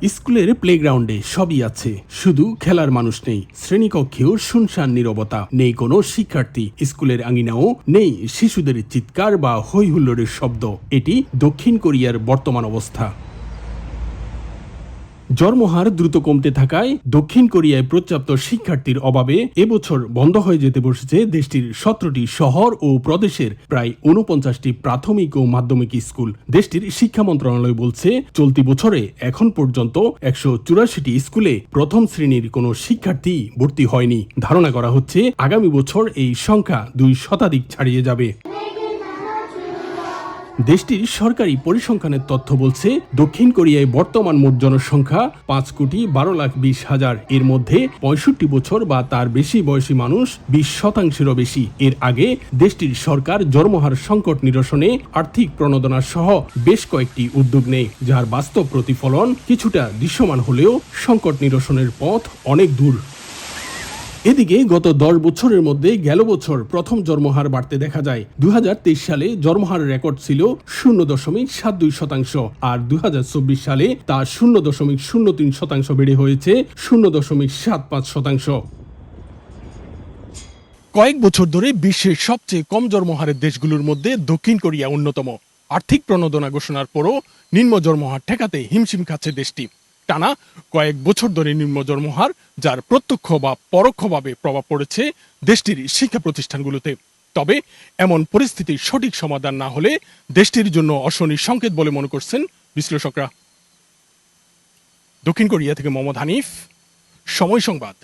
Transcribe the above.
স্কুলের প্লেগ্রাউন্ডে সবই আছে, শুধু খেলার মানুষ নেই। শ্রেণীকক্ষেও শুনশান নীরবতা, নেই কোনো শিক্ষার্থী। স্কুলের আঙিনাও নেই শিশুদের চিৎকার বা হৈ হুল্লোড়ের শব্দ। এটি দক্ষিণ কোরিয়ার বর্তমান অবস্থা। জন্মহার দ্রুত কমতে থাকায় দক্ষিণ কোরিয়ায় পর্যাপ্ত শিক্ষার্থীর অভাবে এবছর বন্ধ হয়ে যেতে বসেছে দেশটির 17টি শহর ও প্রদেশের প্রায় 49টি প্রাথমিক ও মাধ্যমিক স্কুল। দেশটির শিক্ষা মন্ত্রণালয় বলছে, চলতি বছরে এখন পর্যন্ত 184টি স্কুলে প্রথম শ্রেণীর কোনো শিক্ষার্থী ভর্তি হয়নি। ধারণা করা হচ্ছে আগামী বছর এই সংখ্যা 2 শতাধিক ছাড়িয়ে যাবে। দেশটির সরকারি পরিসংখ্যানের তথ্য বলছে, দক্ষিণ কোরিয়ায় বর্তমান মোট জনসংখ্যা 5,12,20,000। এর মধ্যে 65 বছর বা তার বেশি বয়সী মানুষ 20%-এরও বেশি। এর আগে দেশটির সরকার জন্মহার সংকট নিরসনে আর্থিক প্রণোদনা সহ বেশ কয়েকটি উদ্যোগ নেয়, যার বাস্তব প্রতিফলন কিছুটা দৃশ্যমান হলেও সংকট নিরসনের পথ অনেক দূর। এদিকে গত 10 বছরের মধ্যে গেল বছর প্রথম জন্মহার বাড়তে দেখা যায়। 2023 সালে জন্মহার রেকর্ড ছিল 0.72%, আর 2024 সালে তা 0.03% বেড়ে হয়েছে 0.75%। কয়েক বছর ধরে বিশ্বের সবচেয়ে কম জন্মহারের দেশগুলোর মধ্যে দক্ষিণ কোরিয়া অন্যতম। আর্থিক প্রণোদনা ঘোষণার পরও নিম্ন জন্মহার ঠেকাতে হিমশিম খাচ্ছে দেশটি। টানা কয়েক বছর ধরে নিম্ন জন্মহার, যার প্রত্যক্ষ বা পরোক্ষভাবে প্রভাব পড়েছে দেশটির শিক্ষা প্রতিষ্ঠানগুলোতে। তবে এমন পরিস্থিতির সঠিক সমাধান না হলে দেশটির জন্য অশনির সংকেত বলে মনে করছেন বিশ্লেষকরা। দক্ষিণ কোরিয়া থেকে মোহাম্মদ হানিফ, সময় সংবাদ।